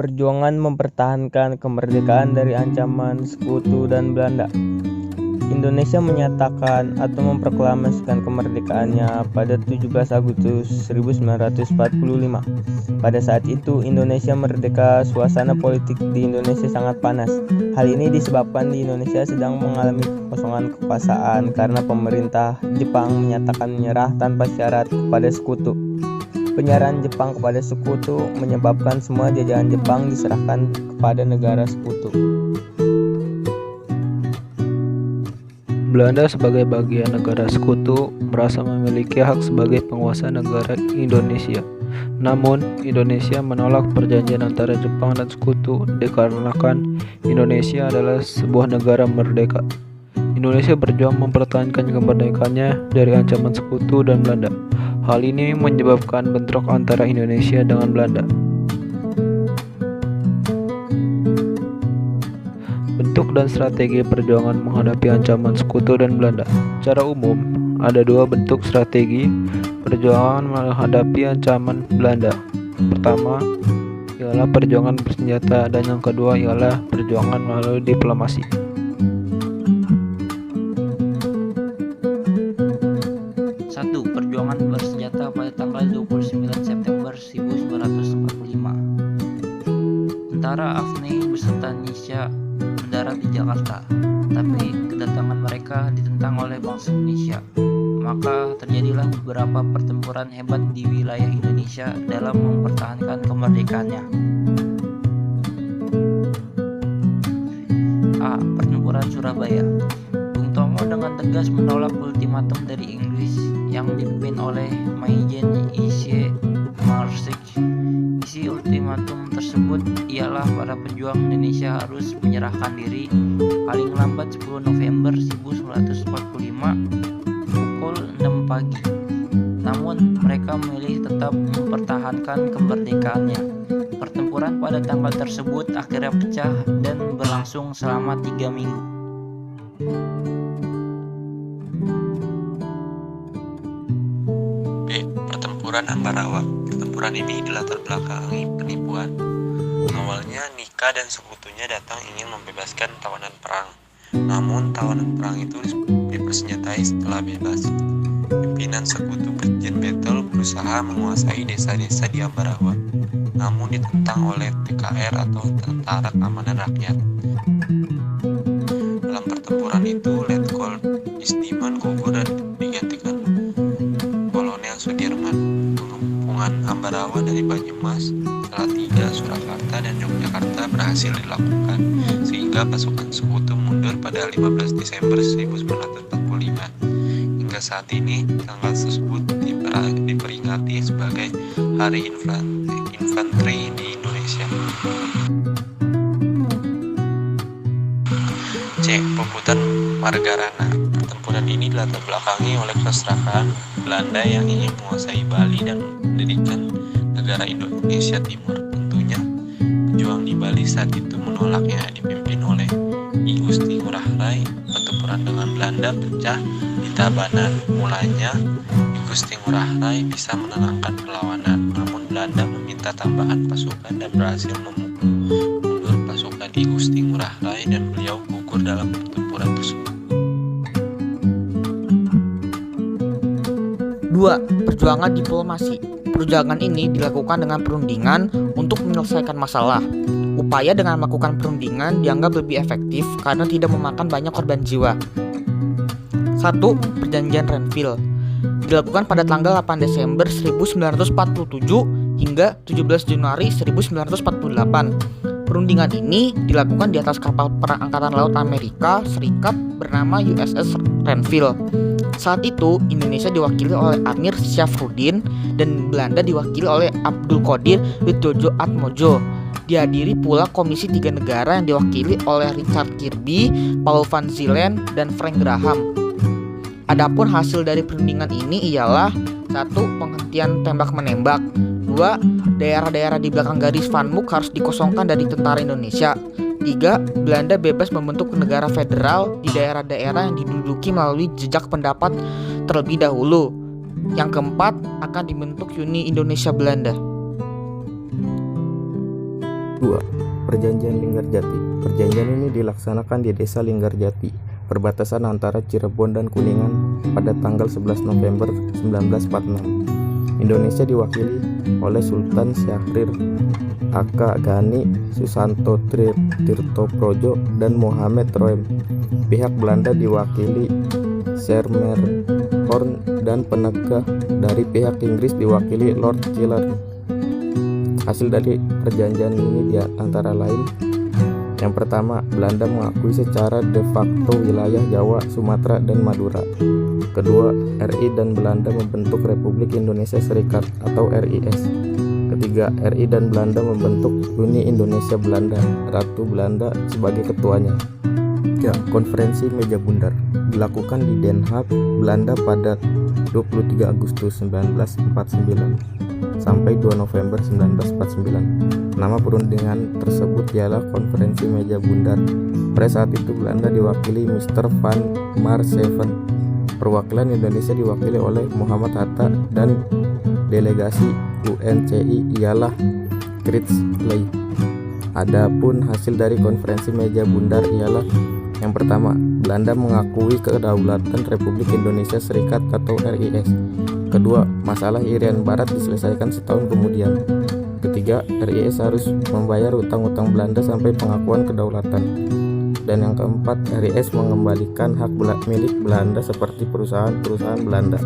Perjuangan mempertahankan kemerdekaan dari ancaman sekutu dan Belanda. Indonesia menyatakan atau memproklamasikan kemerdekaannya pada 17 Agustus 1945. Pada saat itu Indonesia merdeka, suasana politik di Indonesia sangat panas. Hal ini disebabkan di Indonesia sedang mengalami kekosongan kekuasaan karena pemerintah Jepang menyatakan menyerah tanpa syarat kepada sekutu. Penyerahan Jepang kepada sekutu menyebabkan semua jajahan Jepang diserahkan kepada negara sekutu. Belanda sebagai bagian negara sekutu merasa memiliki hak sebagai penguasa negara Indonesia. Namun, Indonesia menolak perjanjian antara Jepang dan sekutu dikarenakan Indonesia adalah sebuah negara merdeka. Indonesia berjuang mempertahankan kemerdekaannya dari ancaman sekutu dan Belanda. Hal ini menyebabkan bentrok antara Indonesia dengan Belanda. Bentuk dan strategi perjuangan menghadapi ancaman sekutu dan Belanda. Secara umum, ada dua bentuk strategi perjuangan menghadapi ancaman Belanda. Pertama ialah perjuangan bersenjata dan yang kedua ialah perjuangan melalui diplomasi. Satu, perjuangan bersenjata pada tanggal 29 September 1945. Tentara AFNI beserta Indonesia mendarat di Jakarta, tapi kedatangan mereka ditentang oleh bangsa Indonesia. Maka terjadilah beberapa pertempuran hebat di wilayah Indonesia dalam mempertahankan kemerdekaannya. A. Pertempuran Surabaya. Bung Tomo dengan tegas menolak ultimatum dari Inggris yang dipimpin oleh Maijen I.C. Marsik. Isi ultimatum tersebut ialah para pejuang Indonesia harus menyerahkan diri paling lambat 10 November 1945 pukul 6 pagi. Namun mereka memilih tetap mempertahankan kemerdekaannya. Pertempuran pada tanggal tersebut akhirnya pecah dan berlangsung selama 3 minggu. B. Pertempuran Ambarawa. Pertempuran ini dilatar belakangi penipuan. Awalnya Nika dan sekutunya datang ingin membebaskan tawanan perang. Namun tawanan perang itu dipersenjatai setelah bebas. Pimpinan sekutu Brigjen Battle berusaha menguasai desa-desa di Ambarawa, namun ditentang oleh TKR atau Tentara Keamanan Rakyat. Dalam pertempuran itu, Letkol Isdiman gugur dan digantikan Kolonel Sudirman. Pengepungan Ambarawa dari Banyumas, Salatiga, Surakarta, dan Yogyakarta berhasil dilakukan, sehingga pasukan sekutu mundur pada 15 Desember 1945. Hingga saat ini, tanggal tersebut diperingati sebagai Hari Infanteri di Indonesia. C. Perebutan Margarana. Pertempuran ini dilatar belakangi oleh keserakahan Belanda yang ingin menguasai Bali dan mendirikan negara Indonesia Timur. Tentunya pejuang di Bali saat itu menolaknya, dipimpin oleh I Gusti Ngurah Rai. Pertempuran dengan Belanda pecah di Tabanan. Mulanya I Gusti Ngurah Rai bisa menenangkan perlawanan, namun Belanda meminta tambahan pasukan dan berhasil memukul mundur pasukan I Gusti Ngurah Rai dan beliau gugur dalam pertempuran tersebut. 2. Perjuangan diplomasi. Perjuangan ini dilakukan dengan perundingan untuk menyelesaikan masalah. Upaya dengan melakukan perundingan dianggap lebih efektif karena tidak memakan banyak korban jiwa. 1. Perjanjian Renville. Dilakukan pada tanggal 8 Desember 1947 hingga 17 Januari 1948. Perundingan ini dilakukan di atas kapal perang Angkatan Laut Amerika Serikat bernama USS Renville. Saat itu, Indonesia diwakili oleh Amir Syafruddin dan Belanda diwakili oleh Abdul Qadir Widodo Atmojo. Dihadiri pula Komisi 3 Negara yang diwakili oleh Richard Kirby, Paul Van Zelen, dan Frank Graham. Adapun hasil dari perundingan ini ialah 1. Penghentian tembak-menembak. 2. Daerah-daerah di belakang garis Van Mook harus dikosongkan dari tentara Indonesia. 3. Belanda bebas membentuk negara federal di daerah-daerah yang diduduki melalui jejak pendapat terlebih dahulu. Yang keempat, akan dibentuk Uni Indonesia Belanda. 2. Perjanjian Linggarjati. Perjanjian ini dilaksanakan di Desa Linggarjati, perbatasan antara Cirebon dan Kuningan pada tanggal 11 November 1946. Indonesia diwakili oleh Sultan Syahrir Aka Gani, Susanto Tirtoprojo, dan Mohammed Roem. Pihak Belanda diwakili Schermerhorn, dan penegak dari pihak Inggris diwakili Lord Killer. Hasil dari perjanjian ini di antara lain: yang pertama, Belanda mengakui secara de facto wilayah Jawa, Sumatera, dan Madura. Kedua, RI dan Belanda membentuk Republik Indonesia Serikat atau RIS. Ketiga, RI dan Belanda membentuk Uni Indonesia Belanda, Ratu Belanda sebagai ketuanya. Ya, Konferensi Meja Bundar dilakukan di Den Haag, Belanda pada 23 Agustus 1949 sampai 2 November 1949. Nama perundingan tersebut ialah Konferensi Meja Bundar. Pada saat itu Belanda diwakili Mr. van Maarschelven. Perwakilan Indonesia diwakili oleh Muhammad Hatta, dan delegasi UNCI ialah Critchley. Adapun hasil dari Konferensi Meja Bundar ialah: yang pertama, Belanda mengakui kedaulatan Republik Indonesia Serikat atau RIS. Kedua, masalah Irian Barat diselesaikan setahun kemudian. Ketiga, RIS harus membayar utang-utang Belanda sampai pengakuan kedaulatan. Dan yang keempat, RIS mengembalikan hak milik Belanda seperti perusahaan-perusahaan Belanda.